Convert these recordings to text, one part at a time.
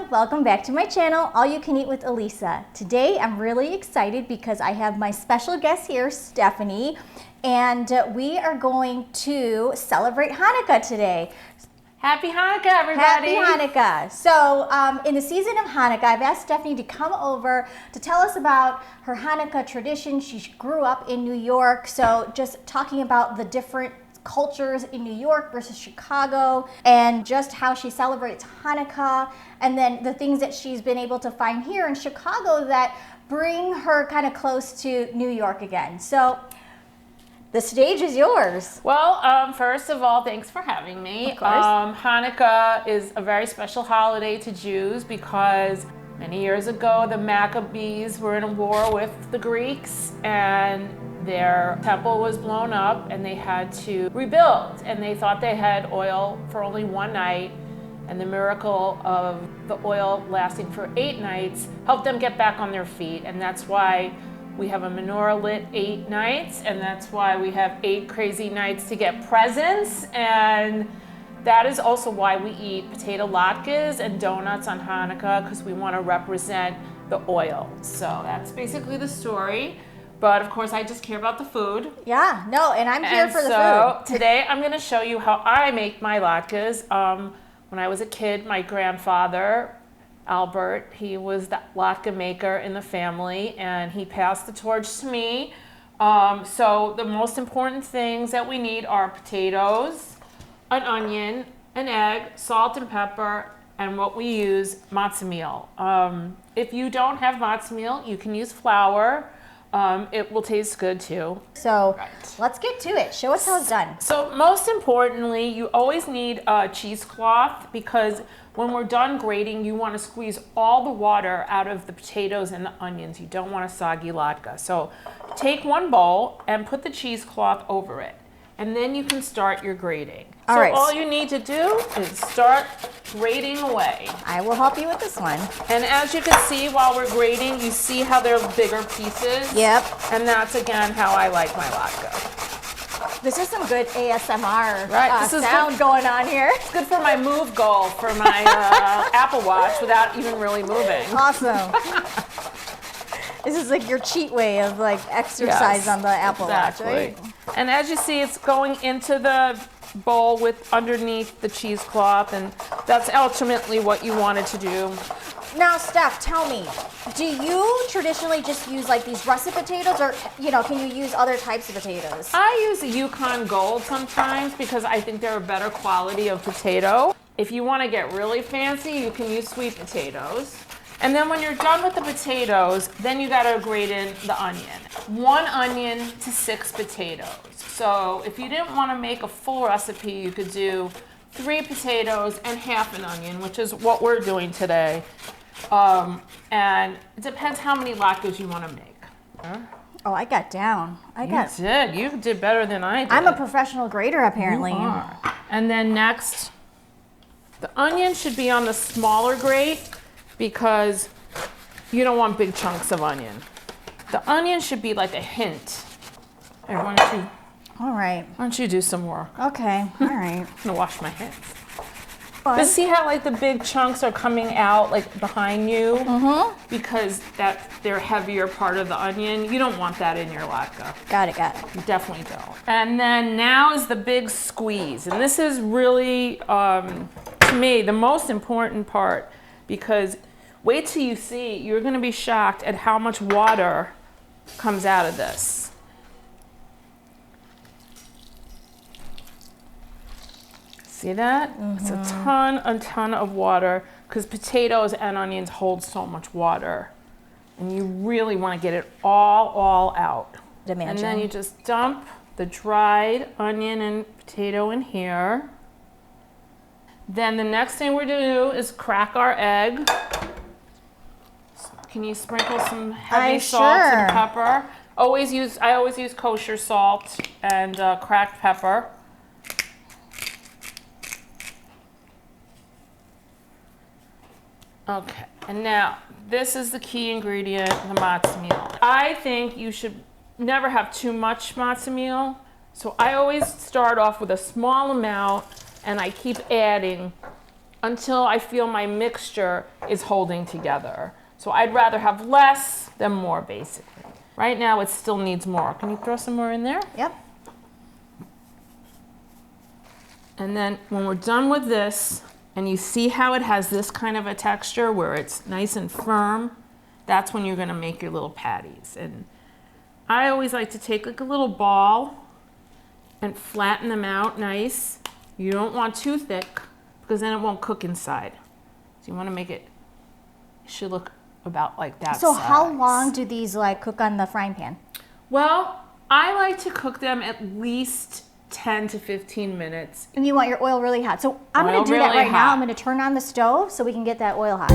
everyone, welcome back to my channel, All You Can Eat with Elisa. Today I'm really excited because I have my special guest here, Stephanie, and we are going to celebrate Hanukkah today. Happy Hanukkah, everybody! Happy Hanukkah! So in the season of Hanukkah, I've asked Stephanie to come over to tell us about her Hanukkah tradition. She grew up in New York, so just talking about the different cultures in New York versus Chicago and just how she celebrates Hanukkah, and then the things that she's been able to find here in Chicago that bring her kind of close to New York again. So the stage is yours. Well, first of all, thanks for having me. Of course. Hanukkah is a very special holiday to Jews because many years ago the Maccabees were in a war with the Greeks and their temple was blown up and they had to rebuild, and they thought they had oil for only one night, and the miracle of the oil lasting for 8 nights helped them get back on their feet. And that's why we have a menorah lit 8 nights, and that's why we have 8 crazy nights to get presents. And that is also why we eat potato latkes and donuts on Hanukkah, because we want to represent the oil. So that's basically the story. But of course, I just care about the food. Yeah, no, and I'm here for the food. food. Today I'm going to show you how I make my latkes. When I was a kid, my grandfather, Albert, he was the latke maker in the family, and he passed the torch to me. So the most important things that we need are potatoes, an onion, an egg, salt and pepper, and what we use, matzo meal. If you don't have matzo meal, you can use flour. It will taste good too. So let's get to it. Show us how it's done. So most importantly, you always need a cheesecloth, because when we're done grating, you want to squeeze all the water out of the potatoes and the onions. You don't want a soggy latke. So take one bowl and put the cheesecloth over it, and then you can start your grating. All you need to do is start grating away. I will help you with this one. And as you can see while we're grating, you see how they're bigger pieces? Yep. And that's again how I like my latke. This is some good ASMR This is sound good. going on here. It's good for my move goal for my Apple Watch without even really moving. Awesome. This is like your cheat way of like exercise on the Apple Watch, right? And as you see, it's going into the bowl with underneath the cheesecloth, and that's ultimately what you wanted to do. Now, Steph, tell me, do you traditionally just use like these russet potatoes, or can you use other types of potatoes? I use a Yukon Gold sometimes because I think they're a better quality of potato. If you want to get really fancy, you can use sweet potatoes. And then when you're done with the potatoes, then you gotta grate in the onion. 1 onion to 6 potatoes. So if you didn't want to make a full recipe, you could do 3 potatoes and half an onion, which is what we're doing today. And it depends how many latkes you want to make. Oh, I got down. You did better than I did. I'm a professional grater, apparently. You are. And then next, the onion should be on the smaller grate, because you don't want big chunks of onion. The onion should be like a hint. Hey, why don't you do some work? Okay, all right. I'm gonna wash my hands. But see how like the big chunks are coming out like behind you? Mm-hmm. Because they're heavier part of the onion. You don't want that in your latke. Got it. You definitely don't. And then now is the big squeeze. And this is really, to me, the most important part, because wait till you see, you're gonna be shocked at how much water comes out of this. See that? Mm-hmm. It's a ton of water, because potatoes and onions hold so much water. And you really want to get it all out. And then you just dump the dried onion and potato in here. Then the next thing we're going to do is crack our egg. Can you sprinkle some heavy salt and pepper? I always use kosher salt and cracked pepper. Okay, and now this is the key ingredient, the matzo meal. I think you should never have too much matzo meal, so I always start off with a small amount, and I keep adding until I feel my mixture is holding together. So I'd rather have less than more, basically. Right now it still needs more. Can you throw some more in there? Yep. And then when we're done with this, and you see how it has this kind of a texture where it's nice and firm, that's when you're gonna make your little patties. And I always like to take like a little ball and flatten them out nice. You don't want too thick because then it won't cook inside. So you wanna make it, it should look about like that So size. how long do these like cook on the frying pan? Well, I like to cook them at least 10 to 15 minutes. And you want your oil really hot. So I'm going to do that really right now. hot. I'm going to turn on the stove so we can get that oil hot.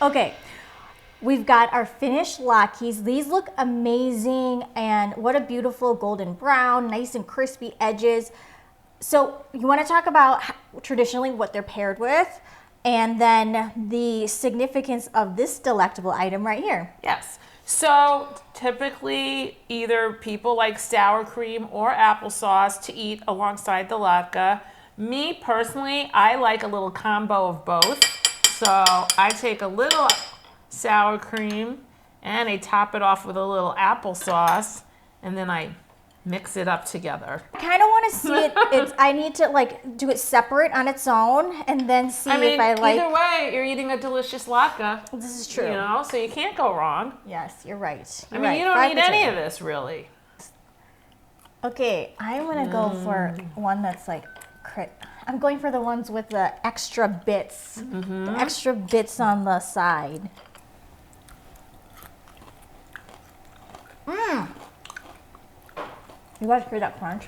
Okay, we've got our finished latkes. These look amazing, and what a beautiful golden brown, nice and crispy edges. So you want to talk about traditionally what they're paired with, and then the significance of this delectable item right here. Yes. So typically either people like sour cream or applesauce to eat alongside the latke. Me personally, I like a little combo of both. So I take a little sour cream and I top it off with a little applesauce, and then I mix it up together. I kind of want to see it. I need to like do it separate on its own and then see if I like. Either way, you're eating a delicious latke. This is true. You know, so you can't go wrong. Yes, you're right. I mean, you don't need any of this really. Okay, I'm gonna go for one that's like, I'm going for the ones with the extra bits, the extra bits on the side. You guys hear that crunch?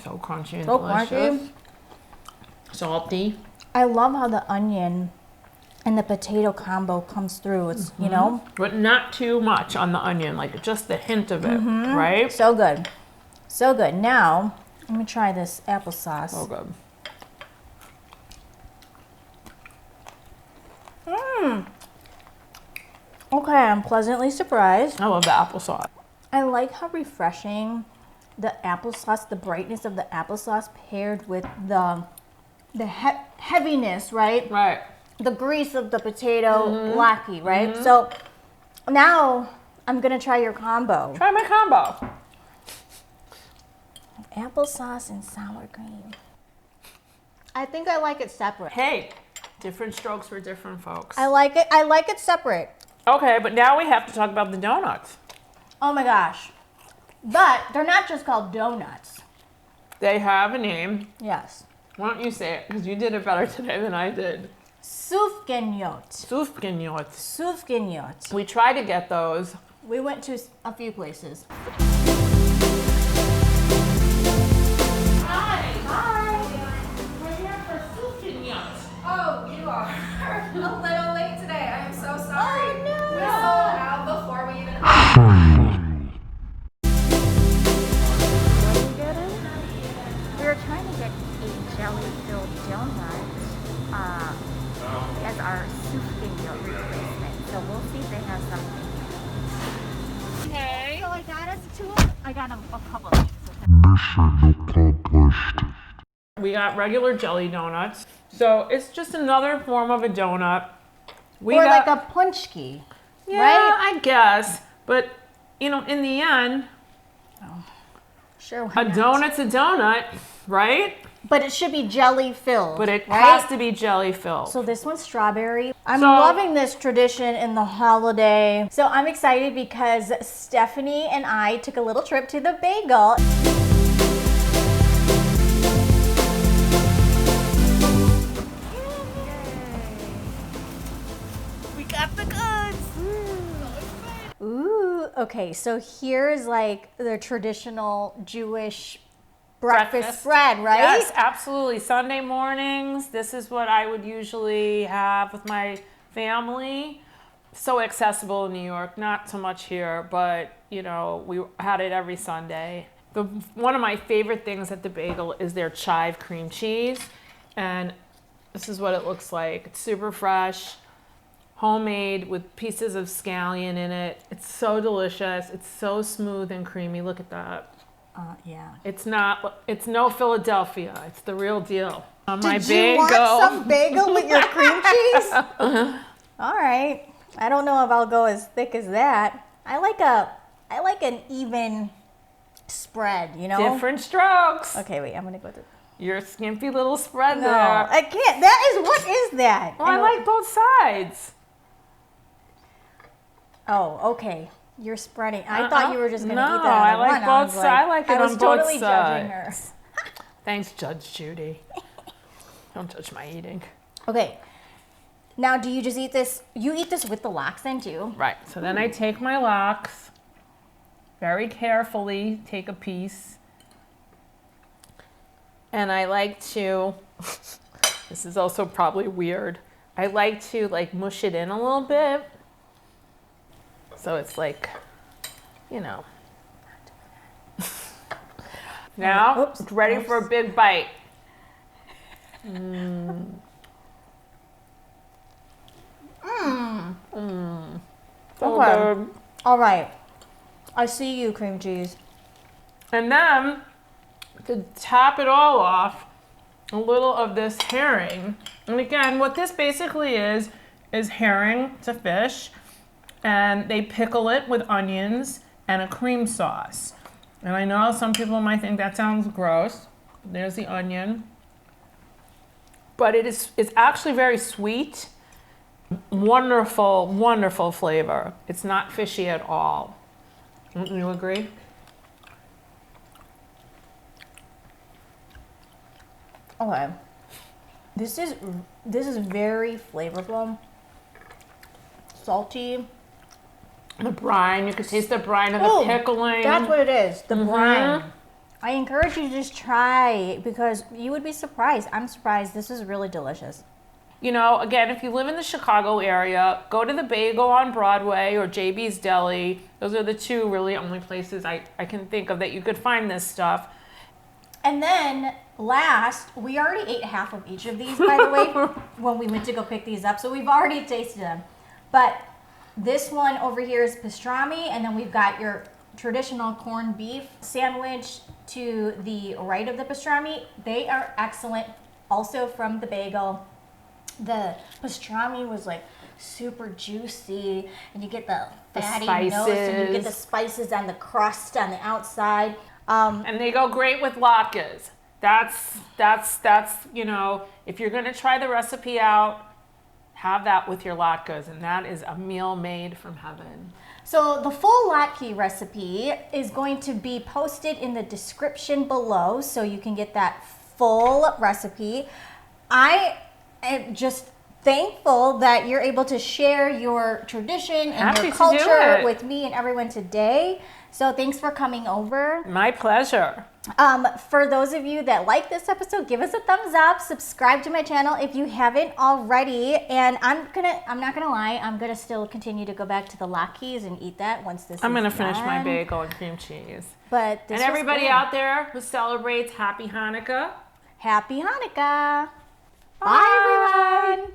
So crunchy and So delicious. crunchy. Salty. I love how the onion and the potato combo comes through. It's, you know? But not too much on the onion, like just the hint of it, right? So good. So good. Now, let me try this applesauce. So good. Okay, I'm pleasantly surprised. I love the applesauce. I like how refreshing the applesauce, the brightness of the applesauce paired with the heaviness, right? Right. The grease of the potato latke, right? So now I'm gonna try your combo. Try my combo. Applesauce and sour cream. I think I like it separate. Hey, different strokes for different folks. I like it separate. Okay, but now we have to talk about the donuts. Oh my gosh. But they're not just called donuts. They have a name. Yes. Why don't you say it? Because you did it better today than I did. Soufgeniot. Soufgeniot. Soufgeniot. We try to get those. We went to a few places. We're here for soufgeniot. Oh, you are a little late today. I am so sorry. Oh, no. We sold out before we even. We were trying to get a jelly-filled donut as our soufgeniot replacement. So we'll see if they have something. Okay. So I got us I got a couple things. Mission accomplished. We got regular jelly donuts. So it's just another form of a donut. We Or got, like a punchki, yeah, right? I guess. But, you know, in the end, Sure. why a not? donut's a donut, right? But it should be jelly-filled. But it right? has to be jelly filled. So this one's strawberry. I'm So- loving this tradition in the holiday. So I'm excited because Stephanie and I took a little trip to the Bagel. We got the goods. Ooh, okay, so here's like the traditional Jewish breakfast bread, right? Yes, absolutely. Sunday mornings, this is what I would usually have with my family. So accessible in New York, not so much here, but you know, we had it every Sunday. One of my favorite things at the Bagel is their chive cream cheese, and this is what it looks like. It's super fresh, homemade with pieces of scallion in it. It's so delicious. It's so smooth and creamy. Look at that. Yeah. It's no Philadelphia. It's the real deal. On my Did you bagel. want some bagel with your cream cheese? All right. I don't know if I'll go as thick as that. I like an even spread, you know? Different strokes. Okay, wait, I'm gonna go to. Your skimpy little spread No, there. I can't. What is that? Well, I like both sides. Oh, okay. You're spreading. I thought you were just gonna eat No, that I on like one. both sides. I like it I was on both totally judging her. sides. Thanks, Judge Judy. Don't judge my eating. Okay. Now, do you just eat this? You eat this with the lox then too? Right. So then I take my lox, very carefully take a piece, and I like to, this is also probably weird, I like to like mush it in a little bit. So it's like, you know. Now, it's ready for a big bite. So Okay. good. All right. I see you, cream cheese. And then, to top it all off, a little of this herring. And again, what this basically is herring, it's a fish, and they pickle it with onions and a cream sauce. And I know some people might think that sounds gross. There's the onion. But it's actually very sweet. Wonderful, wonderful flavor. It's not fishy at all. You agree? Okay. This is very flavorful. Salty. The brine, you could taste the brine of the pickling. That's what it is. The brine. I encourage you to just try it because you would be surprised. I'm surprised. This is really delicious. You know, again, if you live in the Chicago area, go to the Bagel on Broadway or JB's Deli. Those are the two really only places I can think of that you could find this stuff. And then last, we already ate half of each of these, by the way, when we went to go pick these up. So we've already tasted them. But this one over here is pastrami, and then we've got your traditional corned beef sandwich to the right of the pastrami. They are excellent. Also from the bagel. The pastrami was like super juicy, and you get the fatty notes, and you get the spices on the crust on the outside. And they go great with latkes. That's you know, if you're gonna try the recipe out, have that with your latkes, and that is a meal made from heaven. So the full latke recipe is going to be posted in the description below, so you can get that full recipe. I am just thankful that you're able to share your tradition and your culture with me and everyone today. So thanks for coming over. My pleasure. For those of you that like this episode, give us a thumbs up, subscribe to my channel if you haven't already, and I'm not gonna lie, I'm gonna still continue to go back to the Latkes and eat that once this I'm is gonna finish my done. bagel and cream cheese. But this and everybody was good. out there who celebrates Happy Hanukkah. Happy Hanukkah. Bye everyone.